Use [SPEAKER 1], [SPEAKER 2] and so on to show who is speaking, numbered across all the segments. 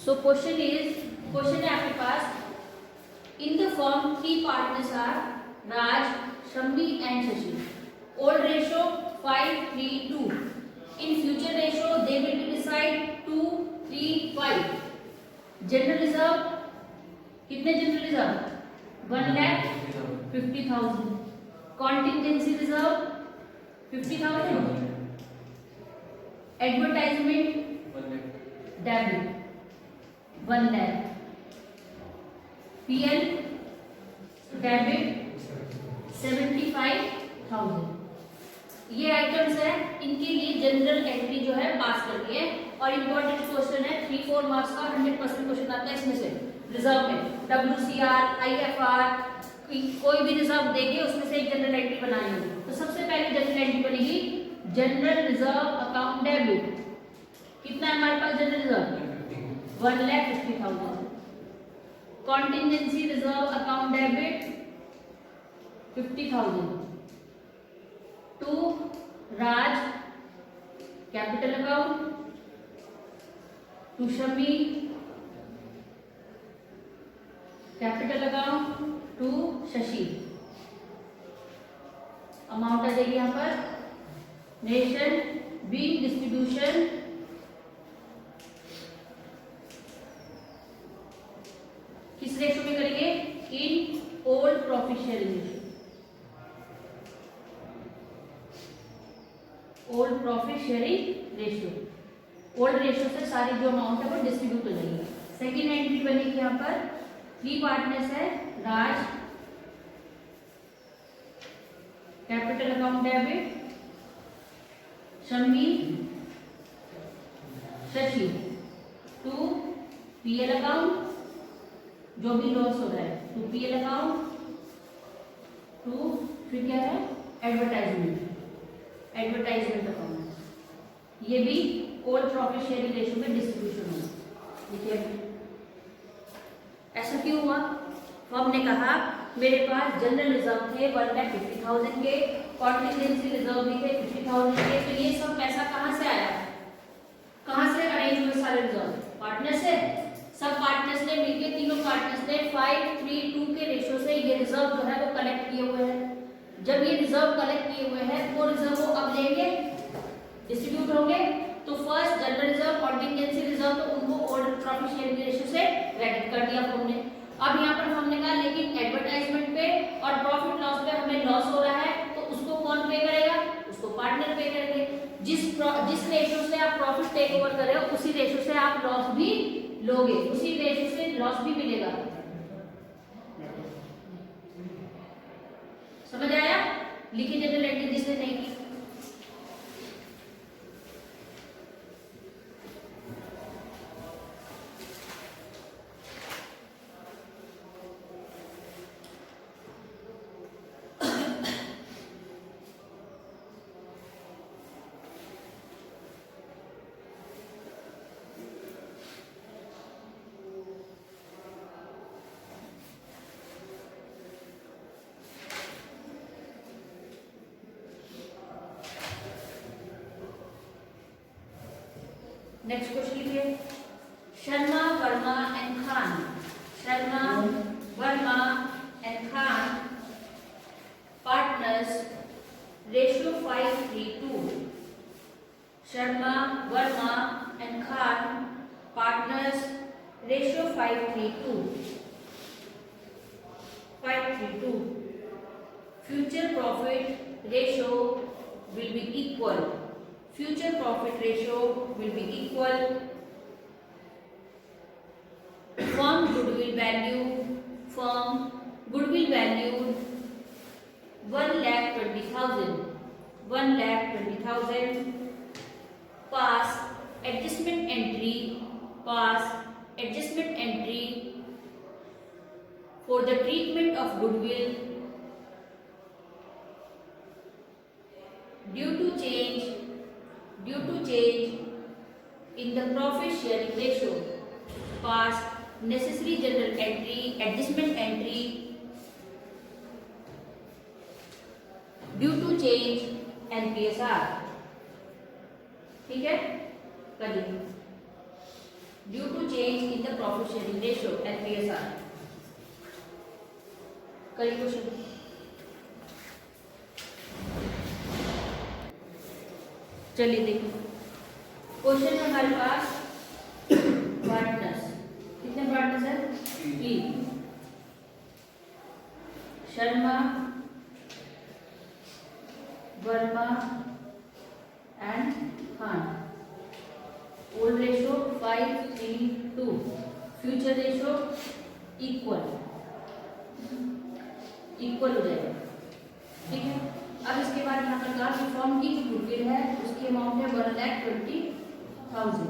[SPEAKER 1] सो question है आपके पास, in the firm 3 partners are Raj, Shammi and Shashi. Old ratio 5:3:2. In future ratio they will be decide 2:3:5. General reserve कितने general reserve 1,50,000. Contingency reserve 50,000. Advertisement debit 1 lakh. PL debit 75,000. ये items है, इनके लिए general entry जो है पास करनी है. और इम्पोर्टेंट क्वेश्चन है, 3-4 मार्क्स का 100% क्वेश्चन आता है इसमें से. रिजर्व में WCR, IFR, कोई भी रिजर्व देंगे उसमें से एक जनरल एंट्री बनानी होगी. तो सबसे पहले जनरल एंट्री बनेगी जनरल रिजर्व अकाउंट डेबिट. कितना है हमारे पास general reserve 1,50,000. Contingency reserve account debit 50,000. To Raj capital account. To Shami capital account. To Shashi. Amount आ जाएगी यहाँ पर नेशन बीइंग डिस्ट्रीब्यूशन किस रेशो में करेंगे, in old profit sharing ratio. Old profit sharing ratio. Old ratio से सारी जो अमाउंट है वो डिस्ट्रीब्यूट हो जाएगी. सेकेंड एंट्री बनेगी यहाँ पर 3 पार्टनर्स है Raj capital account debit, Shammi Shashi. To PL account जो भी लॉस हो रहा है, टू पीएल अकाउंट. टू फिर क्या है एडवर्टाइजमेंट अकाउंट. ये भी ओल्ड प्रॉफिट शेयरिंग रेशियो में डिस्ट्रीब्यूशन होगा. ठीक है, ऐसा क्यों हुआ? तो हमने कहा मेरे पास जनरल रिजर्व थे 1,50,000 के, कॉन्टिजेंसी रिजर्व भी थे 50,000 के. तो ये सब पैसा कहाँ से आया, कहाँ से अरेंज हुए सारे रिजर्व? पार्टनर से. सब पार्टनर्स ने मिलकर, तीनों पार्टनर्स ने 5:3:2 के रेशियो से ये रिजर्व जो है वो कलेक्ट किए हुए हैं. जब ये रिजर्व कलेक्ट किए हुए हैं वो रिजर्व वो अब लेंगे, डिस्ट्रीब्यूट होंगे. तो first general reserve, contingency reserve, तो उनको ओल्ड प्रॉफिट शेयरिंग रेशियो से क्रेडिट कर दिया हमने. अब यहाँ पर हमने कहा लेकिन एडवर्टाइजमेंट पे और प्रॉफिट लॉस पे हमें लॉस हो रहा है, तो उसको कौन पे करेगा? उसको पार्टनर पे करेंगे. जिस रेशियो से आप प्रॉफिट टेक ओवर कर रहे हो उसी रेशियो से आप लॉस भी लोगे, उसी रेशियो से लॉस भी मिलेगा. समझ आया? लिखी जनरल एंट्री जिसने नहीं की. नेक्स्ट क्वेश्चन लिखिए, Sharma Verma and Khan. Sharma Verma and Khan partners ratio 5:3:2. Sharma Verma and Khan partners ratio 5:3:2. Future profit ratio will be equal. Future profit ratio will be equal. Firm goodwill value 1,20,000. 1,20,000. Pass adjustment entry for the treatment of goodwill due to change in the profit sharing ratio. Pass necessary general entry, adjustment entry due to change NPSR. ठीक है, करिए. Due to change change in the profit sharing ratio (FPSR). करिए question. चलिए देखो question है हमारे पास partners, कितने partners हैं? 3, Sharma, Verma and Khan. Old ratio 5:3:2, future ratio equal हो जाएगा। ठीक है, अब इसके बाद यहाँ पर कहा कि फॉर्म की जो गुडविल है उसकी अमाउंट है 1,20,000।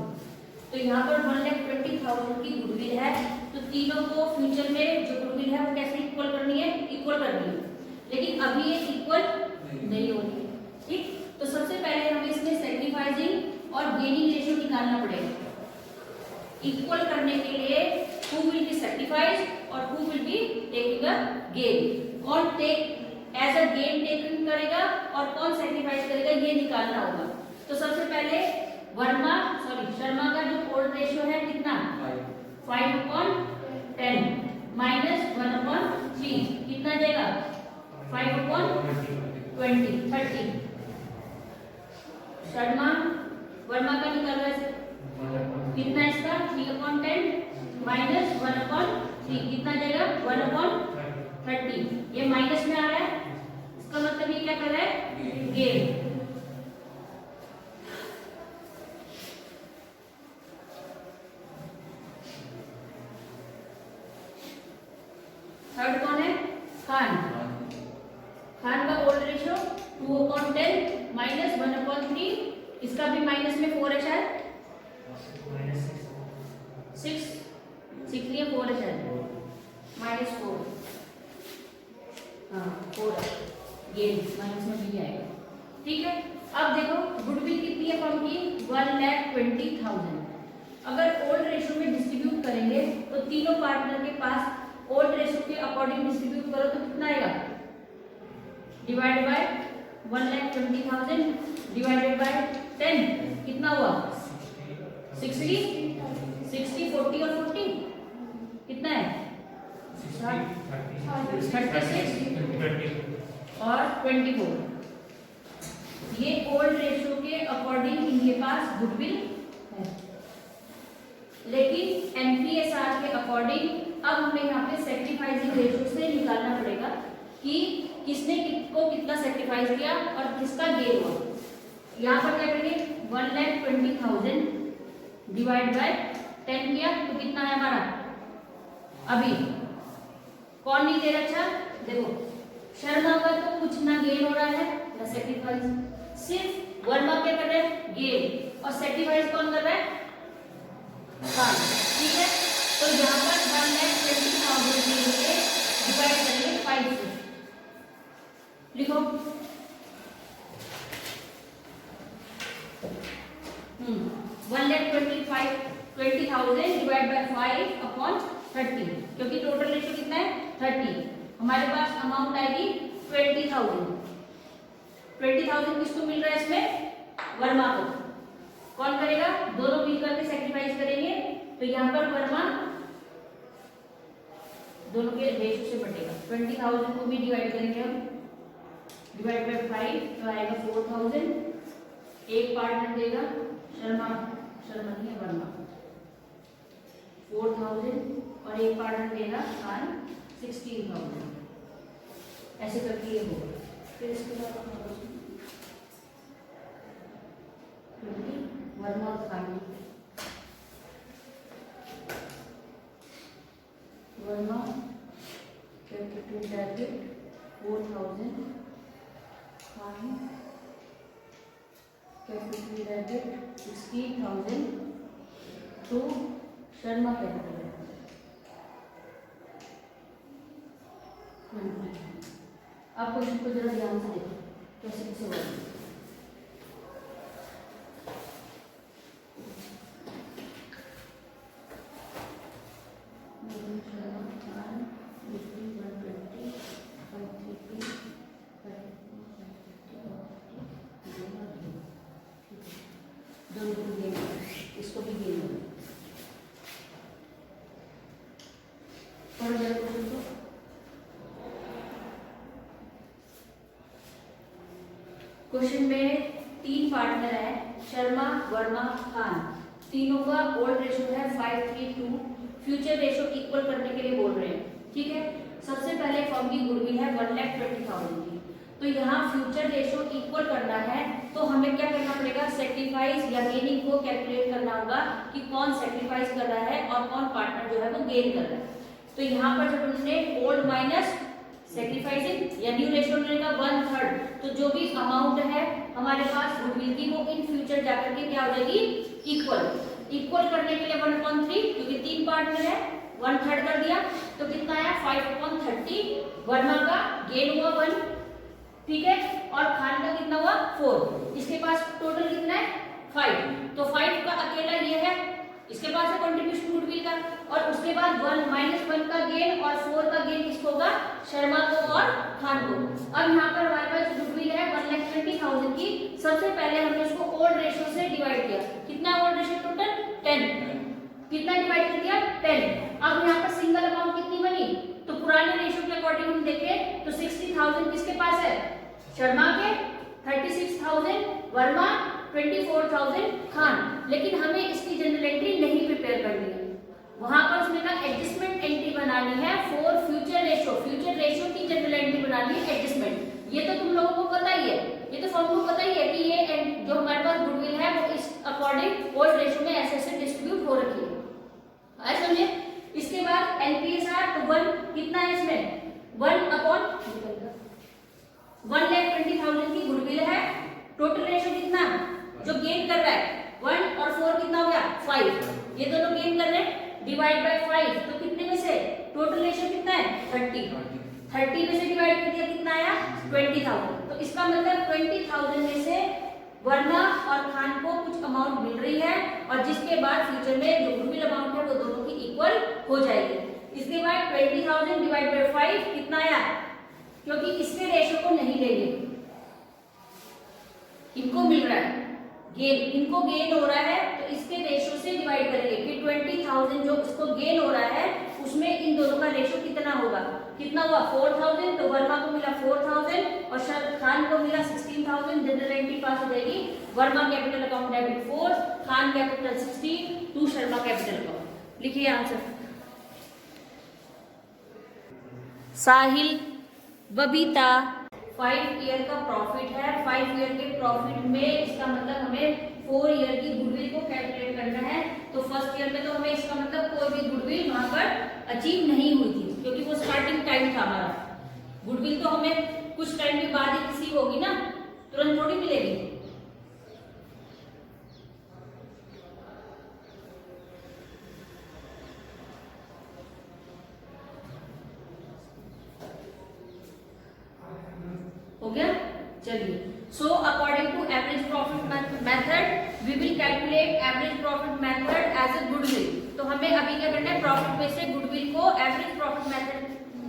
[SPEAKER 1] तो यहाँ पर 1,20,000 की गुडविल है, तो तीनों को फ्यूचर में जो गुडविल है वो कैसे इक्वल करनी है? इक्वल करनी है, लेकिन अभी ये इक्वल नहीं हो रही है। ठीक, तो सबसे पहले हमें इसमें सैक्रिफाइसिंग और गेनिंग रेशियो निकालना पड़ेगा। इक्वल करने के लिए हु विल बी सैक्रिफाइस्ड और who will be taking a gain, कौन take as a gain taken करेगा और कौन सैक्रिफाइस करेगा, ये निकालना होगा। तो सबसे पहले शर्मा का जो ओल्ड रेशियो है कितना? 5/10 माइनस 1/3 कितना देगा? 5/20 30। वर्मा का निकाल रहा है कितना? इसका 3/10 माइनस 1/3 कितना देगा? 1/30। ये माइनस में आ रहा है, इसका मतलब ये क्या कर रहा है? गेन। थर्ड कौन है? खान का ओल्ड रेशियो 2/10 माइनस 1/3, इसका भी माइनस में 4 है शायद, 6 लिए 4 है शायद, -4, हाँ 4 है, गेन माइनस में भी आएगा। ठीक है, अब देखो गुडविल कितनी है फर्म की? 1,20,000। अगर ओल्ड रेशियो में डिस्ट्रीब्यूट करेंगे तो तीनों पार्टनर के पास ओल्ड रेशियो के अकॉर्डिंग डिस्ट्रीब्यूट करो तो कितना आएगा? डिवाइड बाय 1,20,000 डिवाइडेड बाय 10 कितना हुआ? 60, 40 और 40 कितना है? 36 और 24। ये ओल्ड रेशियो के अकॉर्डिंग इनके पास गुडविल है, लेकिन एनपीएसआर के अकॉर्डिंग अब हमें यहाँ पे सैक्रिफाइसिंग रेशियो से निकालना पड़ेगा कि किसने किसको कितना सैक्रिफाइस किया और किसका गेन हुआ। यहाँ पर क्या करेंगे? 1,20,000 डिवाइड बाय 10 किया तो कितना है हमारा? अभी कौन नहीं दे रहा? अच्छा देखो, शर्मा का तो कुछ ना गेन हो रहा है ना सैक्रिफाइस, सिर्फ वर्मा क्या कर रहे हैं? गेन। और सैक्रिफाइस कौन कर रहा है? खान। ठीक है, तो यहाँ पर 1,20,000 के लिए डिवाइड करेंगे 5 से। लिखो 1,20,000 डिवाइड बाय 5/30, क्योंकि टोटल रेशियो कितना है? 30। हमारे पास अमाउंट आएगी 20,000। 20,000 किसको मिल रहा है इसमें? वर्मा को। कौन करेगा? दोनों मिलकर के सैक्रिफाइस करेंगे, तो यहाँ पर वर्मा दोनों के रेशियो से बटेगा। 20,000 को भी डिवाइड करेंगे हम, डिवाइड बाय 5 तो आएगा 4,000। एक पार्टनर देगा शर्मा नहीं है, वर्मा 4,000 और एक पार्टनर देगा खान 16,000। ऐसे करके ये होगा। फिर इसके बाद वर्मा और Khan, Verma capital bracket 4,000, Khan capital bracket 16,000 तो शर्मा कैपिटल है। आप क्वेश्चन को जरा ध्यान से देखो कैसे कैसे होगा। इसको भी गेन क्वेश्चन में 3 पार्टनर है, शर्मा, वर्मा, खान। तीनों का ओल्ड रेशो है 5:3:2। फ्यूचर रेशो इक्वल करने के लिए बोल रहे हैं, ठीक है। सबसे पहले फर्म की गुडविल है 1,20,000 की, तो यहाँ फ्यूचर रेशो इक्वल करना है तो हमें क्या करना पड़ेगा, सेक्रीफाइस या गेनिंग को कैलकुलेट करना होगा कि कौन सेक्रीफाइस कर रहा है और कौन पार्टनर जो है वो गेन कर रहा है। तो यहाँ पर जब उन्होंने ओल्ड माइनस सेक्रीफाइसिंग या न्यू रेशियो लेगा 1/3, तो जो भी अमाउंट है हमारे पास गुडविल की वो इन फ्यूचर जाकर के क्या हो जाएगी, इक्वल करने के लिए 1/3, क्योंकि 3 पार्टनर है 1/3 कर दिया तो कितना आया 5/30। वर्मा का गेन हुआ 1, ठीक है, और खान का कितना हुआ 4। इसके पास टोटल कितना है 5, तो 5 का अकेला ये है, इसके पास है कंट्रीब्यूशन गुडविल का, और उसके बाद 1 का गेन और 4 का गेन किसको होगा, शर्मा को और खान को। अब यहाँ पर हमारे पास गुडविल है 1,20,000 की। सबसे पहले हमने उसको ओल्ड रेशियो से डिवाइड किया, कितना ओल्ड रेशियो टोटल 10, कितना डिवाइड कर दिया 10। अब यहाँ पर सिंगल अमाउंट कितनी बनी, तो पुराने रेशियो के अकॉर्डिंग हम देखें तो 60,000 किसके पास है, शर्मा के, 36,000 वर्मा, 24,000 खान। लेकिन हमें इसकी जनरल एंट्री नहीं प्रिपेयर करनी है, वहां पर उसने कहा एडजस्टमेंट एंट्री बनानी है फॉर फ्यूचर रेशियो की जनरल एंट्री बनानी है एडजस्टमेंट। ये तो तुम लोगों को पता ही है, ये तो फर्म को पता ही है कि ये जो हमारे पास गुडविल है वो इस अकॉर्डिंग ओल्ड रेशियो में ऐसे डिस्ट्रीब्यूट हो रखी है, ऐसा समझे। इसके बाद एनपीएसआर तो 1 कितना है इसमें 1/1,20,000 की गुडविल है। टोटल रेशियो कितना जो गेन कर रहा है 1 और 4 कितना हो गया 5, ये दोनों गेन कर रहे हैं, डिवाइड बाय 5 तो कितने में से टोटल रेशियो कितना है 30 में से डिवाइड कर दिया कितना आया 20,000। तो इसका मतलब 20,000 में से वर्मा और खान को कुछ अमाउंट मिल रही है और जिसके बाद फ्यूचर में जो गुडविल अमाउंट है वो दोनों की इक्वल हो जाएगी। इसके बाद 20,000 डिवाइड बाय 5 कितना आया, क्योंकि इसके रेशियो को नहीं लेंगे, इनको मिल रहा है गेन, इनको गेन हो रहा है तो इसके रेशियो से डिवाइड करेंगे कि 20,000 जो इसको गेन हो रहा है उसमें इन दोनों का रेशियो कितना होगा, कितना हुआ 4,000, तो वर्मा को मिला 4,000 और खान को मिला 16,000। जनरल एंट्री पास हो जाएगी, Verma capital account debit 4, Khan capital 16 to Sharma capital account. लिखिए आंसर। साहिल, बबीता 5 ईयर का प्रॉफिट है, 5 ईयर के प्रॉफिट में इसका मतलब हमें 4 ईयर की गुडविल को कैलकुलेट करना है। तो फर्स्ट ईयर में तो हमें इसका मतलब कोई भी गुडविल वहां पर अचीव नहीं हुई थी, क्योंकि वो स्टार्टिंग टाइम था हमारा। गुडविल तो हमें कुछ टाइम के बाद ही रिसीव होगी ना, तुरंत थोड़ी मिलेगी। हो गया, चलिए। So according to average profit method we will calculate average profit method as a goodwill. तो हमें अभी क्या करना है, प्रॉफिट में से गुडविल को एवरेज प्रॉफिट मेथड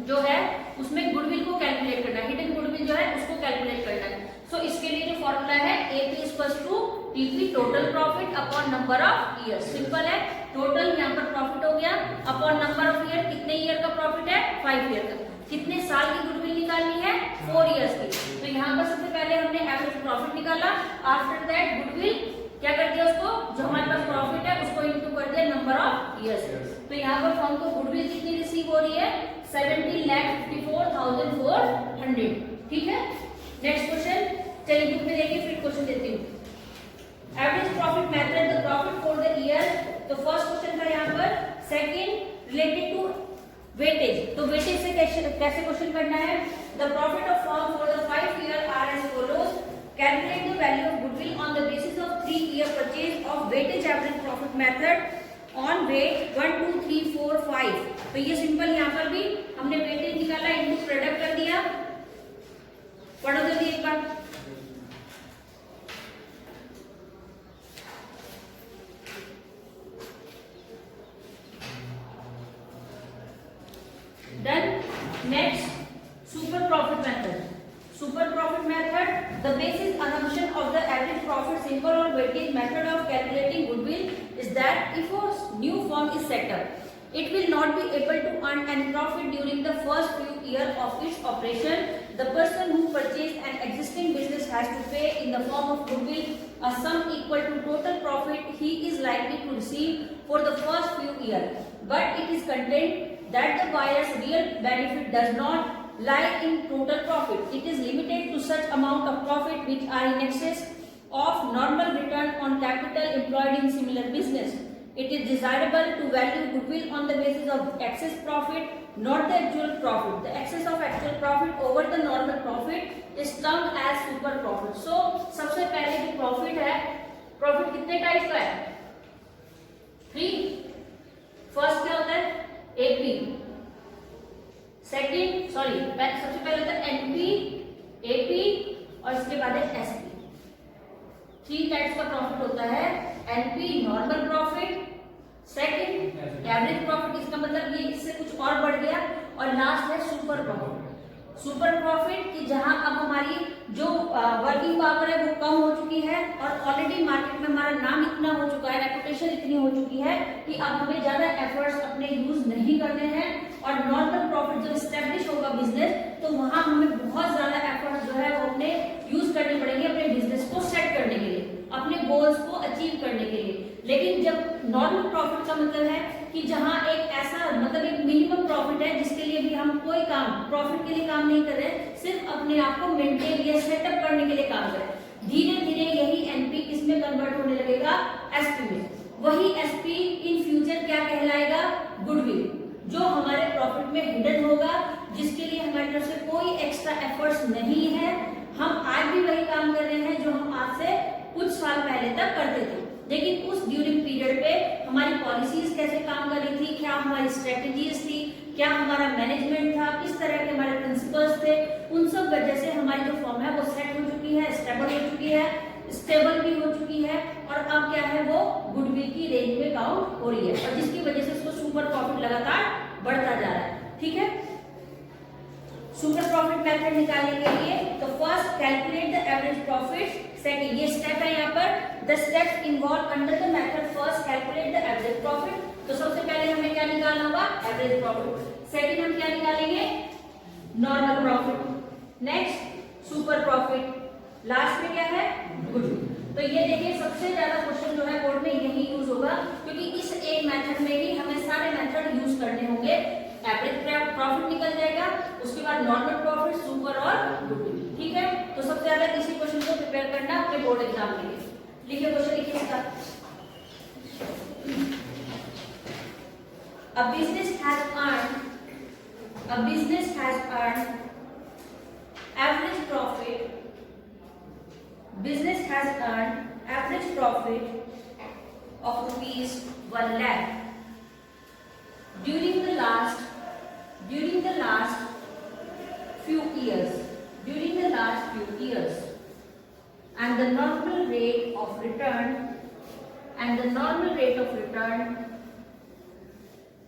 [SPEAKER 1] जो है उसमें गुडविल को कैलकुलेट करना है, हिडन गुडविल जो है उसको कैलकुलेट करना है। सो इसके लिए जो फॉर्मूला है AP equals to TP total profit upon number of year. Simple है, टोटल यहाँ पर प्रॉफिट हो गया अपॉन नंबर ऑफ ईयर, कितने ईयर का प्रॉफिट है 5 ईयर का, कितने साल की गुडविल निकालनी है 4 इयर्स की। तो यहाँ पर सबसे पहले हमने एवरेज प्रॉफिट निकाला, आफ्टर दैट गुडविल क्या कर दिया, उसको जो हमारे पास प्रॉफिट है उसको इनटू कर दिया नंबर ऑफ इयर्स। तो यहाँ पर फर्म को गुडविल कितनी रिसीव हो रही है 70,54,400। ठीक है, नेक्स्ट क्वेश्चन। चलिए बुक में देखिए, फिर क्वेश्चन देती हूँ। Average profit method, the profit for the year. तो फर्स्ट क्वेश्चन था यहाँ पर, सेकंड रिलेटेड टू वेटेज। तो वेटेज से कैसे क्वेश्चन करना है, the profit of firm for the 5 year are as follows, calculate the value of goodwill on the basis of 3 year purchase of weightage average profit method on weight 1 2 3 4 5। तो ये simple, यहाँ पर भी हमने वेटेज निकाला, into product कर दिया। पढ़ो जल्दी एक बार। Done. Next, super profit method. Super profit method, the basic assumption of the average profit simple or weightage method of calculating goodwill is that if a new firm is set up, it will not be able to earn any profit during the first few years of its operation the person who purchased an existing business has to pay in the form of goodwill a sum equal to total profit he is likely to receive for the first few years, but it is contained that the buyer's real benefit does not lie in total profit. It is limited to such amount of profit which are in excess of normal return on capital employed in similar business. It is desirable to value goodwill on the basis of excess profit, not the actual profit. The excess of actual profit over the normal profit is termed as super profit. So सबसे पहले जो profit है, profit कितने type का है? 3. First क्या होता है? एपी. सेकंड सबसे पहले होता है एनपी, एपी और इसके बाद है एसपी. 3 टाइप्स का प्रॉफिट होता है. NP normal profit, second average profit, इसका मतलब ये इससे कुछ और बढ़ गया, और लास्ट है सुपर प्रॉफिट. सुपर प्रॉफिट कि जहां अब हमारी जो वर्किंग पावर है वो कम हो चुकी है और ऑलरेडी मार्केट में हमारा नाम इतना हो चुका है, रेपुटेशन इतनी हो चुकी है कि अब हमें ज्यादा एफर्ट्स अपने यूज नहीं करने हैं. और नॉर्मल प्रॉफिट जब स्टैब्लिश होगा बिजनेस तो वहां हमें बहुत ज्यादा एफर्ट्स जो है वो अपने यूज करने पड़ेंगे अपने बिजनेस को सेट करने के लिए, अपने गोल्स को अचीव करने के लिए. लेकिन जब नॉर्मल प्रॉफिट का मतलब है कि जहां एक ऐसा मतलब एक मिनिमम प्रॉफिट है जिसके लिए भी हम कोई काम प्रॉफिट के लिए काम नहीं कर रहे, सिर्फ अपने आप को मेंटेन या सेटअप करने के लिए काम कर रहे हैं. धीरे धीरे यही एनपी किसमें कन्वर्ट होने लगेगा? एसपी में. वही एसपी इन फ्यूचर क्या कहलाएगा? गुडविल, जो हमारे प्रॉफिट में हिडन होगा, जिसके लिए हमारी तरफ से कोई एक्स्ट्रा एफर्ट्स नहीं है. हम आज भी वही काम कर रहे हैं जो हम आज से कुछ साल पहले तक करते थे. लेकिन उस ड्यूरिंग पीरियड पे हमारी पॉलिसीज कैसे काम कर रही थी, क्या हमारी स्ट्रेटेजीज थी, क्या हमारा मैनेजमेंट था, किस तरह के हमारे प्रिंसिपल्स थे, उन सब वजह से हमारी जो फॉर्म है वो सेट हो चुकी है, स्टेबल हो चुकी है, स्टेबल भी हो चुकी है. और अब क्या है, वो गुडविल की रेंज में काउंट हो रही है और जिसकी वजह से उसको सुपर प्रॉफिट लगातार बढ़ता जा रहा है. ठीक है. सुपर प्रॉफिट मेथड निकालने के लिए तो first calculate the average profit. Second ये स्टेप है यहाँ पर, the steps involve under the method. First calculate the average profit, तो सबसे पहले हमें क्या निकालना होगा? Average profit. सेकंड हम क्या निकालेंगे? Normal profit. Next super profit. Last में क्या है? गुडविल. तो ये देखिए सबसे ज्यादा क्वेश्चन जो है बोर्ड में यही यूज होगा, क्योंकि इस एक मेथड में ही हमें सारे मेथड यूज करने होंगे. एवरेज प्रॉफिट निकल जाएगा, उसके बाद नॉर्मल प्रॉफिट, सुपर और गुडविल. ठीक है. तो सबसे ज्यादा इसी क्वेश्चन को प्रिपेयर करना अपने बोर्ड एग्जाम के लिए. लिखिए क्वेश्चन, लिखिए इसका. A business has earned average profit. Business has earned average profit of rupees 1 lakh during the last few years. And the normal rate of return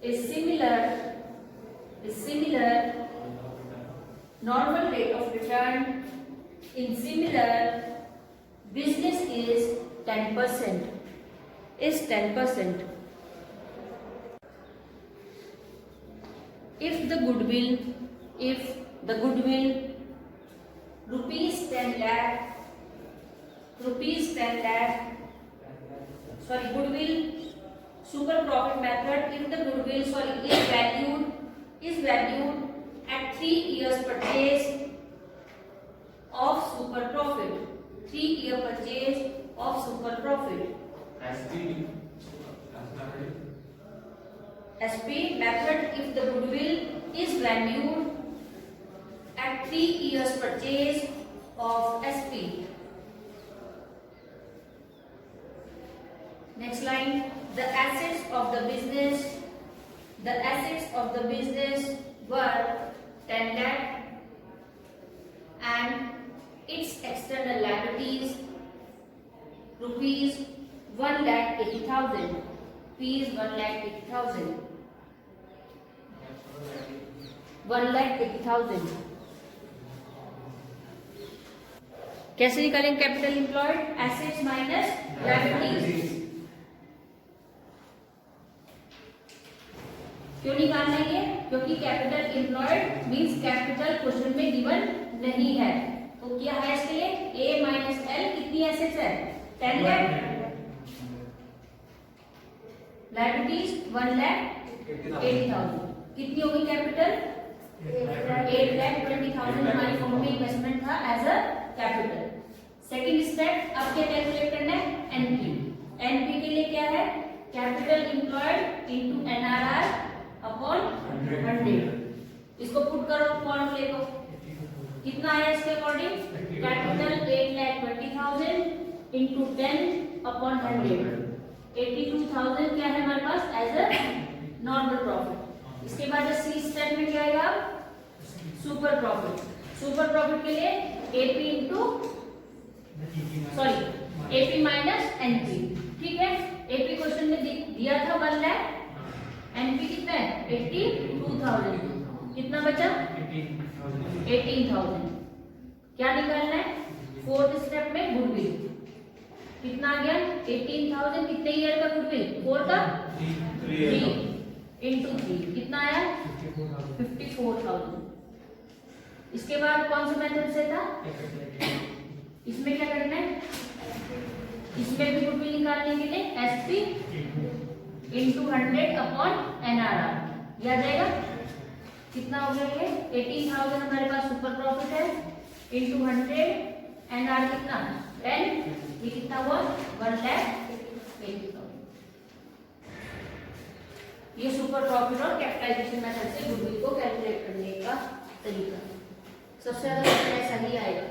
[SPEAKER 1] is similar. Normal rate of return in similar business is 10%. If the goodwill rupees 10 lakh, goodwill super profit method, if the goodwill is valued at 3 years purchase of super profit. 3 year purchase of super profit. SP method, if the goodwill is valued at 3 years purchase of SP. Next line, the assets of the business were 10 lakh and its external liabilities rupees 1,80,000. Rupees 1,80,000. 1,80,000. कैसे निकालेंगे capital employed? Assets minus liabilities. क्यों निकालना है ये? क्योंकि capital employed means capital question में given नहीं है। तो क्या है इसके लिए? ए माइनस एल कितनी एसेट्स है? 10 लाख। लायबिलिटीज 1,80,000। कितनी होगी कैपिटल? 8,20,000 हमारी फॉर्म में इन्वेस्टमेंट था as a capital. Second step, अब क्या कैलकुलेट करना है? एनपी। एनपी के लिए क्या है? Capital employed into NRR upon 100। इसको पुट करो फॉर्मूले को, कितना आया इसके अकॉर्डिंग? कैपिटल 8,20,000 इनटू 10 अपॉन 100, 82,000 क्या है हमारे पास एज अ नॉर्मल प्रॉफिट। इसके बाद सी स्टेप में क्या आएगा? Super profit. सुपर प्रॉफिट के लिए AP into sorry AP minus NP. ठीक है, एपी क्वेश्चन में दिया था 1 लाख, एनपी कितना है? 82,000। कितना बचा? 18,000। क्या निकालना है? फोर्थ स्टेप में गुडविल कितना आ गया? 18,000। कितने ईयर का गुडविल? 4 का 3 इंटू 3 कितना आया? 54,000। इसके बाद कौन सा मेथड से था? इसमें क्या करना है? इसमें भी गुडविल निकालने के लिए एसपी इंटू 100 अपॉन एनआरआर। याद जाएगा कितना हो गया? ये 18,000 हमारे पास सुपर प्रॉफिट है इंटू 100 एनआर कितना? 10। ये कितना हुआ? 1,80,000। ये सुपर प्रॉफिट और कैपिटलाइजेशन मेथड से गुडविल को कैलकुलेट करने का तरीका। सबसे ज्यादा ऐसा ही आएगा।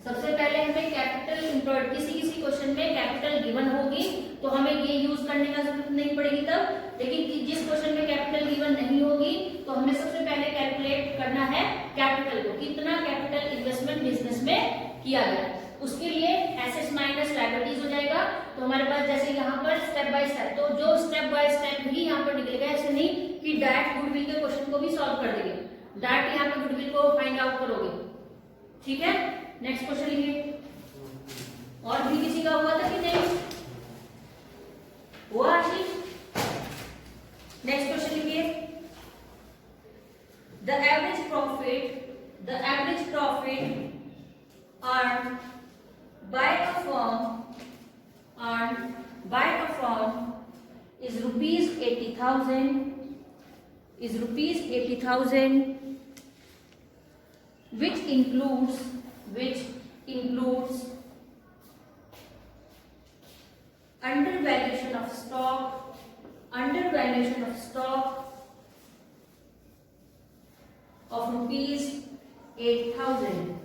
[SPEAKER 1] सबसे पहले हमें कैपिटल इंप्लॉयड, किसी क्वेश्चन में कैपिटल गिवन होगी तो हमें ये यूज करने का जरूरत नहीं पड़ेगी तब। लेकिन जिस क्वेश्चन में कैपिटल गिवन नहीं होगी तो हमें सबसे पहले कैलकुलेट करना है कैपिटल को, कितना कैपिटल इन्वेस्टमेंट बिजनेस में किया गया। उसके लिए एसेट्स माइनस लायबिलिटीज हो जाएगा। तो हमारे पास जैसे यहाँ पर स्टेप बाय स्टेप, तो जो स्टेप बाय स्टेप ही यहाँ पर निकलेगा, ऐसे नहीं कि डायरेक्ट गुडविल के क्वेश्चन को भी सॉल्व कर देंगे, डायरेक्ट यहाँ पे गुडविल को फाइंड आउट करोगे। ठीक है, नेक्स्ट क्वेश्चन लिखिए। और भी किसी का हुआ था कि नहीं हुआ आशीष? नेक्स्ट क्वेश्चन लिखिए। The average profit earned by a firm is rupees 80,000, which includes undervaluation of stock of rupees 8,000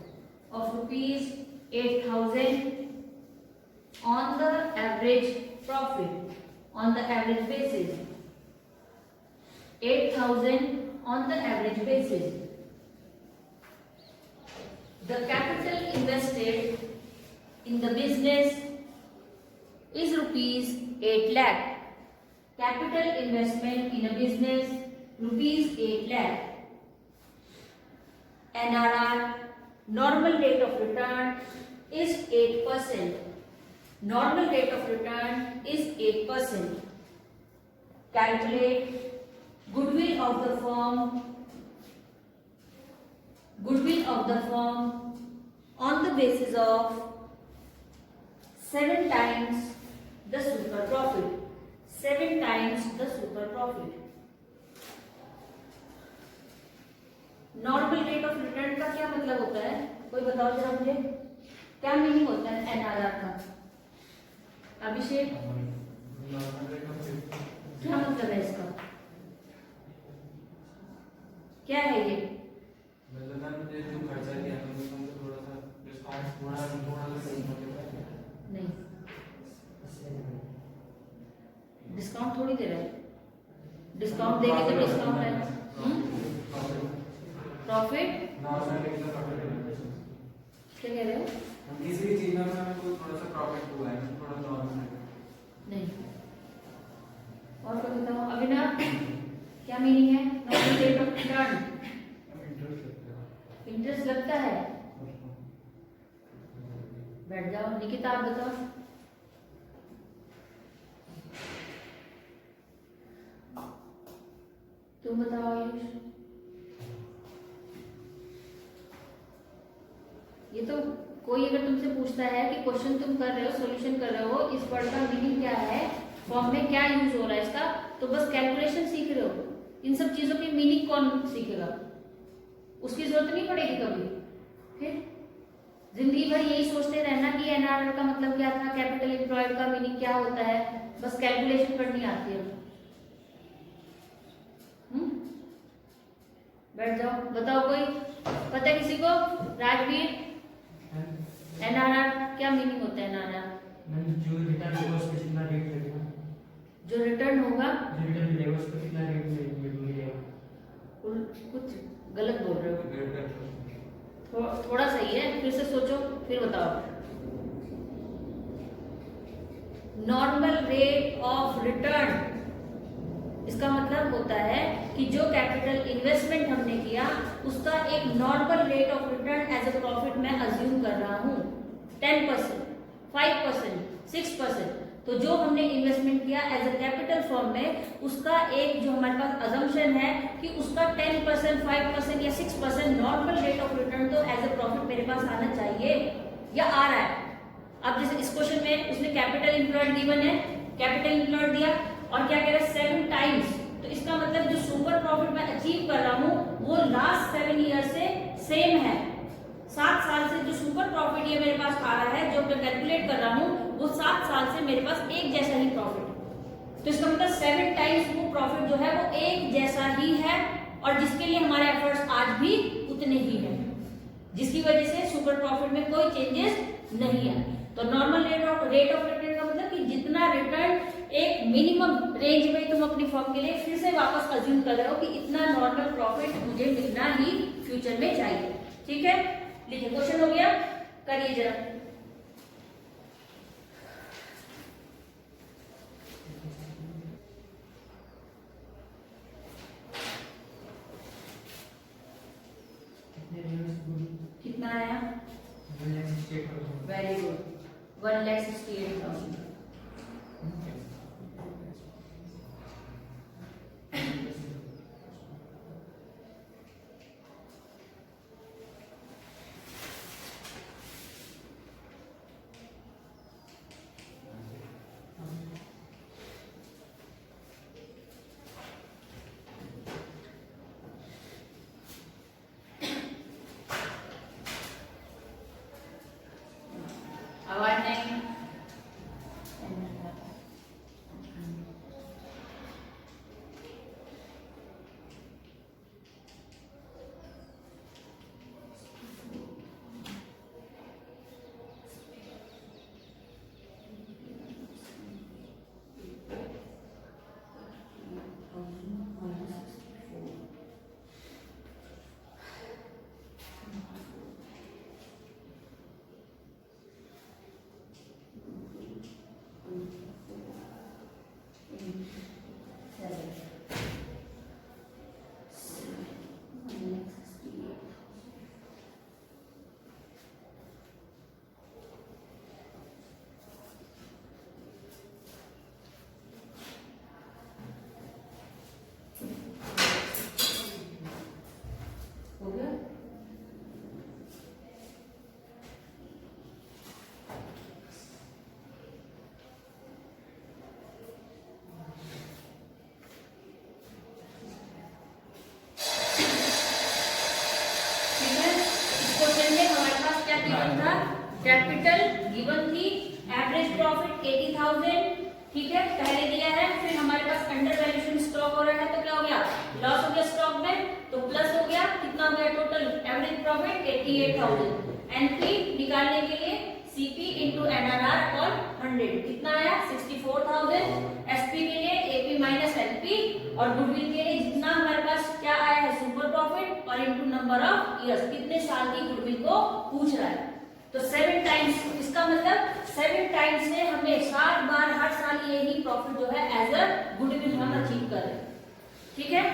[SPEAKER 1] on the average profit, on the average basis, 8,000 on the average basis. The capital invested in the business is rupees 8 lakh. Capital investment in a business rupees 8 lakh. NRR, normal rate of return, is 8%. Normal rate of return is 8%. Calculate goodwill of the firm on the basis of 7 times the super profit. 7 times the super profit. Normal rate of return का क्या मतलब होता है? कोई बताओ जरा मुझे, क्या मीनिंग होता है एनआरआर का? अभिषेक, क्या मतलब है इसका? क्या है ये? नहीं, डिस्काउंट थोड़ी दे रहा है। डिस्काउंट देंगे तो डिस्काउंट है प्रॉफिट। क्या कह रहे हो?
[SPEAKER 2] किसी भी चीज में हमें थोड़ा सा प्रॉफिट हुआ है, थोड़ा नॉर्मल
[SPEAKER 1] नहीं। और कोई बताओ अभिनव, क्या मीनिंग है normal rate of return? Interest लगता है। बैठ जाओ। निकिता आप बताओ। तुम बताओ आयुष। ये तो कोई अगर तुमसे पूछता है कि क्वेश्चन तुम कर रहे हो, सॉल्यूशन कर रहे हो, इस वर्ड का मीनिंग क्या है, फॉर्म में क्या यूज हो रहा है इसका, तो बस कैलकुलेशन सीख रहे हो। इन सब चीजों की मीनिंग कौन सीखेगा, उसकी जरूरत नहीं पड़ेगी कभी। फिर जिंदगी भर यही सोचते रहना कि एनआरआर का मतलब क्या था, कैपिटल एम्प्लॉयड का मीनिंग क्या होता है, बस कैलकुलेशन करनी आती है। बैठ जाओ, बताओ कोई पता है किसी को? राजवीर, एनआरआर क्या मीनिंग होता है? एनआरआर
[SPEAKER 2] जो रिटर्न होगा उस पे कितना रेट लगेगा,
[SPEAKER 1] जो रिटर्न होगा,
[SPEAKER 2] जो रिटर्न मिलेगा उस पे कितना रेट मिलेगा।
[SPEAKER 1] कुछ गलत बोल रहे हो, थोड़ा सही है, फिर से सोचो फिर बताओ। नॉर्मल रेट ऑफ रिटर्न, इसका मतलब होता है कि जो कैपिटल इन्वेस्टमेंट हमने किया उसका एक normal rate of return as a profit मैं अज्यूम कर रहा हूँ। 10%, 5%, 6%, तो जो हमने इन्वेस्टमेंट किया एज अ कैपिटल फॉर्म में, उसका एक जो हमारे पास अजम्पशन है कि उसका 10%, 5% या 6% नॉर्मल रेट ऑफ रिटर्न तो एज अ प्रॉफिट मेरे पास आना चाहिए या आ रहा है। अब जैसे इस क्वेश्चन में उसने कैपिटल एम्प्लॉयड गिवन है, कैपिटल एम्प्लॉयड दिया और क्या कह रहा है 7 टाइम्स, तो इसका मतलब जो सुपर प्रॉफिट मैं अचीव कर रहा हूँ वो लास्ट 7 ईयर से सेम है। 7 साल से जो सुपर प्रॉफिट ये मेरे पास आ रहा है, जो मैं कैलकुलेट कर रहा हूँ, वो 7 साल से मेरे पास एक जैसा ही प्रॉफिट। तो इसका मतलब 7 टाइम्स वो प्रॉफिट जो है वो एक जैसा ही है, और जिसके लिए हमारे एफर्ट्स आज भी उतने ही हैं, जिसकी वजह से सुपर प्रॉफिट में कोई चेंजेस नहीं है। तो नॉर्मल रेट ऑफ रिटर्न का मतलब कि जितना रिटर्न एक मिनिमम रेंज में तुम अपनी फर्म के लिए फिर से वापस अज्यूम कर रहे हो कि इतना नॉर्मल प्रॉफिट मुझे मिलना ही फ्यूचर में चाहिए। ठीक है, लिखिए क्वेश्चन हो गया, करिए जरा। कितना आया? Very good, 1,68,000। आवाज नहीं, हो गया? कैपिटल गिवन थी, एवरेज प्रॉफिट 80,000, ठीक है, पहले दिया है। फिर हमारे पास अंडर वैल्यूएशन स्टॉक हो रहा है, तो क्या हो गया, लॉस हो गया स्टॉक में, तो प्लस हो गया, कितना हो गया टोटल एवरेज प्रॉफिट 88,000। एनपी निकालने के लिए सीपी इंटू एनआरआर और 100 कितना आया 64,000। एसपी के लिए एपी माइनस एलपी, और गुडविल के लिए जितना हमारे पास क्या आया है सुपर प्रॉफिट और इंटू नंबर ऑफ ईयर्स, कितने साल की गुडविल को पूछ रहा है। तो 7 टाइम्स, इसका मतलब 7 टाइम्स से हमें 7 बार हर साल यही प्रॉफिट जो है एज अ गुडविल हम अचीव कर रहे हैं। ठीक है।